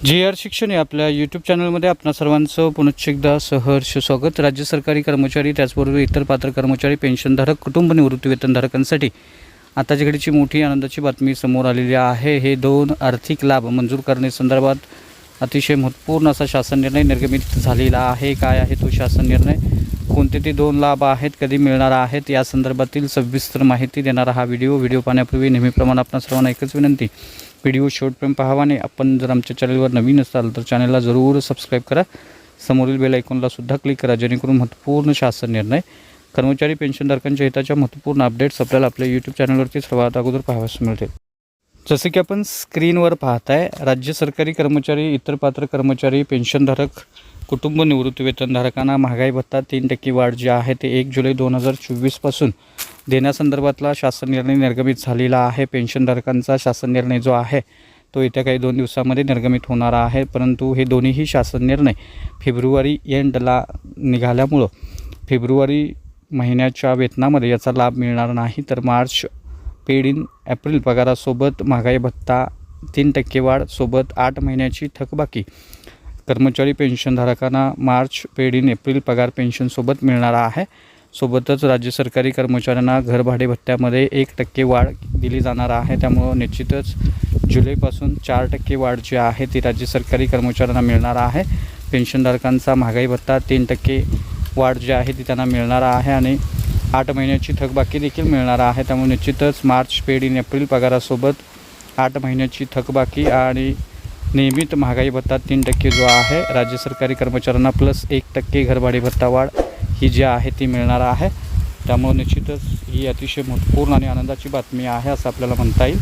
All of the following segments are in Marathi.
जी.आर. शिक्षण या आपल्या यूट्यूब चॅनलमध्ये आपणा सर्वांचं पुनश्च एकदा सहर्ष स्वागत। राज्य सरकारी कर्मचारी त्याचबरोबर इतर पात्र कर्मचारी पेन्शनधारक कुटुंब निवृत्ती वेतनधारकांसाठी आताच्या घडीची मोठी आनंदाची बातमी समोर आलेली आहे। हे 2 आर्थिक लाभ मंजूर करण्यासंदर्भात अतिशय महत्त्वपूर्ण असा शासन निर्णय निर्गमित झालेला आहे। काय आहे तो शासन निर्णय, कोणते ते 2 लाभ आहेत, कधी मिळणार आहेत, या संदर्भातील सविस्तर माहिती देणारा हा व्हिडिओ पाहण्यापूर्वी नेहमीप्रमाणे आपणा सर्वांना एकच विनंती, व्हिडिओ शेवटपर्यंत पाहावा आणि आपण जर आमच्या चॅनलवर नवीन असाल तर चॅनलला जरूर सबस्क्राईब करा, समोरील बेल आयकॉनला सुद्धा क्लिक करा, जेणेकरून महत्त्वपूर्ण शासन निर्णय कर्मचारी पेन्शनधारकांच्या हिताच्या महत्त्वपूर्ण अपडेट्स आपल्याला आपल्या यूट्यूब चॅनलवरती सर्वात अगोदर पाहावयास मिळतील। जसे की आपण स्क्रीनवर पाहताय, राज्य सरकारी कर्मचारी, इतर पात्र कर्मचारी, पेन्शनधारक, कुटुंब निवृत्ती वेतनधारकांना महागाई भत्ता 3% वाढ जी आहे ते 1 जुलै 2024 पासून देण्यासंदर्भातला शासन निर्णय निर्गमित झालेला आहे। पेन्शनधारकांचा शासन निर्णय जो आहे तो येत्या काही 2 दिवसांमध्ये निर्गमित होणार आहे, परंतु हे दोन्हीही शासन निर्णय फेब्रुवारी एंडला निघाल्यामुळं फेब्रुवारी महिन्याच्या वेतनामध्ये याचा लाभ मिळणार नाही, तर मार्च पेड इन एप्रिल पगारासोबत महागाई भत्ता 3% वाढ सोबत 8 महिन्याची थकबाकी कर्मचारी पेन्शनधारकांना मार्च पेड इन एप्रिल पगार पेन्शनसोबत मिळणार आहे। सोबतच राज्य सरकारी कर्मचाऱ्यांना घरभाडे भत्त्यामध्ये 1% वाढ दिली जाणार आहे। त्यामुळं निश्चितच जुलैपासून 4% वाढ जी आहे ती राज्य सरकारी कर्मचाऱ्यांना मिळणार आहे। पेन्शनधारकांचा महागाई भत्ता 3% वाढ जी आहे ती त्यांना मिळणार आहे आणि 8 महिन्याची थकबाकी देखील मिळणार आहे। त्यामुळे निश्चितच मार्च पेड इन एप्रिल पगारासोबत 8 महिन्याची थकबाकी आणि नियमित महागाई भत्ता 3% जो आहे राज्य सरकारी कर्मचाऱ्यांना प्लस 1% घरभाडे भत्ता वाढ ही जी आहे ती मिळणार आहे। त्यामुळे निश्चितच ही अतिशय महत्त्वपूर्ण आणि आनंदाची बातमी आहे असं आपल्याला म्हणता येईल।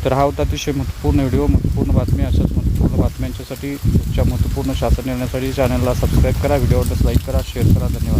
तर हा होता अतिशय महत्त्वपूर्ण व्हिडिओ, महत्त्वपूर्ण बातमी। अशाच महत्त्वपूर्ण बातम्यांच्यासाठी पुढच्या महत्त्वपूर्ण शासन निर्णयासाठी चॅनलला सबस्क्राईब करा, व्हिडिओवर लाईक करा, शेअर करा। धन्यवाद।